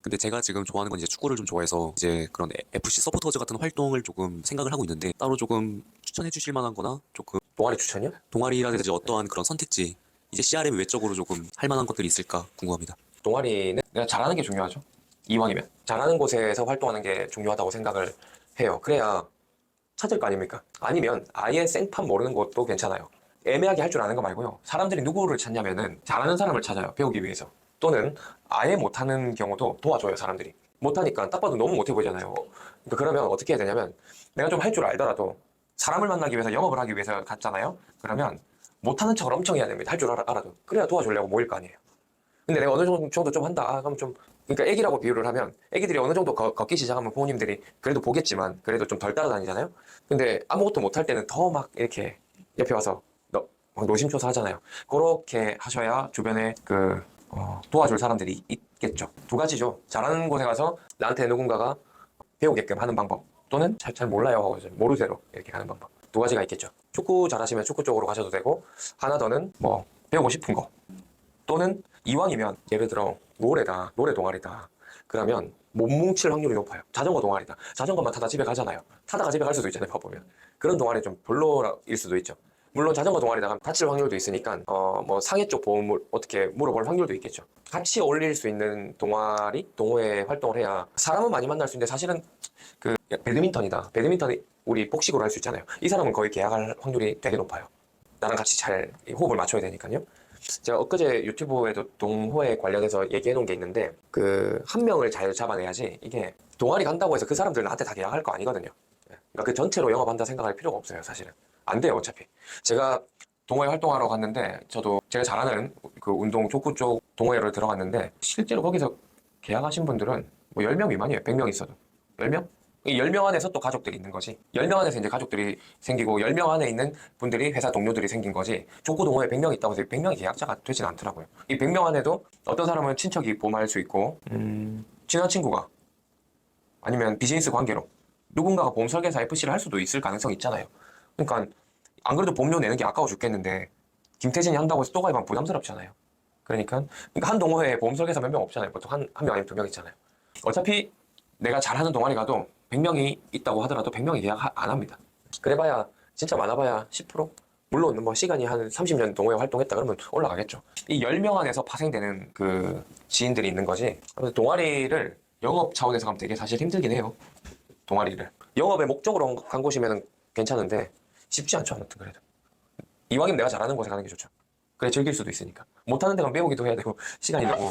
근데 제가 지금 좋아하는 건 이제 축구를 좀 좋아해서 이제 그런 FC 서포터즈 같은 활동을 조금 생각을 하고 있는데 따로 조금 추천해 주실 만한 거나 조금 동아리 추천이요? 동아리라든지 어떠한 그런 선택지 이제 CRM 외적으로 조금 할 만한 것들이 있을까 궁금합니다. 동아리는 내가 잘하는 게 중요하죠. 이왕이면 잘하는 곳에서 활동하는 게 중요하다고 생각을 해요. 그래야 찾을 거 아닙니까? 아니면 아예 생판 모르는 것도 괜찮아요. 애매하게 할 줄 아는 거 말고요. 사람들이 누구를 찾냐면은 잘하는 사람을 찾아요. 배우기 위해서. 또는 아예 못하는 경우도 도와줘요. 사람들이. 못하니까 딱 봐도 너무 못해 보이잖아요. 그러니까 그러면 어떻게 해야 되냐면 내가 좀 할 줄 알더라도 사람을 만나기 위해서 영업을 하기 위해서 갔잖아요. 그러면 못하는 척을 엄청 해야 됩니다. 할 줄 알아도. 그래야 도와주려고 모일 거 아니에요. 근데 내가 어느 정도 좀 한다. 그럼 좀, 그러니까 애기라고 비유를 하면 애기들이 어느 정도 걷기 시작하면 부모님들이 그래도 보겠지만 그래도 좀 덜 따라다니잖아요. 근데 아무것도 못할 때는 더 막 이렇게 옆에 와서 막 노심초사 하잖아요. 그렇게 하셔야 주변에 도와줄 사람들이 있겠죠. 두 가지죠. 잘하는 곳에 가서 나한테 누군가가 배우게끔 하는 방법 또는 잘 몰라요 하고 모르쇠로 이렇게 가는 방법. 두 가지가 있겠죠. 축구 잘하시면 축구 쪽으로 가셔도 되고 하나 더는 뭐 배우고 싶은 거 또는 이왕이면 예를 들어 노래다, 노래 동아리다. 그러면 못 뭉칠 확률이 높아요. 자전거 동아리다. 자전거만 타다 집에 가잖아요. 타다가 집에 갈 수도 있잖아요. 봐보면. 그런 동아리 좀 별로일 수도 있죠. 물론 자전거 동아리다가 다칠 확률도 있으니까 뭐 상해 쪽 보험을 어떻게 물어볼 확률도 있겠죠. 같이 어울릴 수 있는 동아리, 동호회 활동을 해야 사람은 많이 만날 수 있는데 사실은 그 배드민턴이다. 배드민턴이 우리 복식으로 할 수 있잖아요. 이 사람은 거의 계약할 확률이 되게 높아요. 나랑 같이 잘 호흡을 맞춰야 되니까요. 제가 엊그제 유튜브에도 동호회 관련해서 얘기해 놓은 게 있는데 한 명을 잘 잡아내야지 이게 동아리 간다고 해서 그 사람들 나한테 다 계약할 거 아니거든요. 그러니까 그 전체로 영업한다 생각할 필요가 없어요. 사실은 안 돼요. 어차피 제가 동호회 활동하러 갔는데 저도 제가 잘하는 그 운동 족구 쪽 동호회를 들어갔는데 실제로 거기서 계약하신 분들은 뭐 10명 미만이에요. 100명 있어도 10명? 이 10명 안에서 또 가족들이 있는 거지. 10명 안에서 이제 가족들이 생기고 10명 안에 있는 분들이 회사 동료들이 생긴 거지. 족구 동호회 100명 있다고 해서 100명이 계약자가 되진 않더라고요. 이 100명 안에도 어떤 사람은 친척이 보험할 수 있고 친한 친구가 아니면 비즈니스 관계로 누군가가 보험 설계사 FC를 할 수도 있을 가능성이 있잖아요. 그러니까 안 그래도 보험료 내는 게 아까워 죽겠는데 김태진이 한다고 해서 또 가입하면 부담스럽잖아요. 그러니까 한 동호회에 보험 설계사 몇 명 없잖아요. 보통 한 명 아니면 두 명 있잖아요. 어차피 내가 잘하는 동아리 가도 100명이 있다고 하더라도 100명이 계약 안 합니다. 그래봐야 진짜 많아봐야 10%? 물론 뭐 시간이 한 30년 동호회 활동했다 그러면 올라가겠죠. 이 10명 안에서 파생되는 그 지인들이 있는 거지. 아무튼 동아리를 영업 차원에서 가면 되게 사실 힘들긴 해요. 동아리를. 영업의 목적으로 간 곳이면 괜찮은데 쉽지 않죠. 아무튼 그래도. 이왕이면 내가 잘하는 곳에 가는 게 좋죠. 그래 즐길 수도 있으니까. 못하는 데가 배우기도 해야 되고 시간이 되고.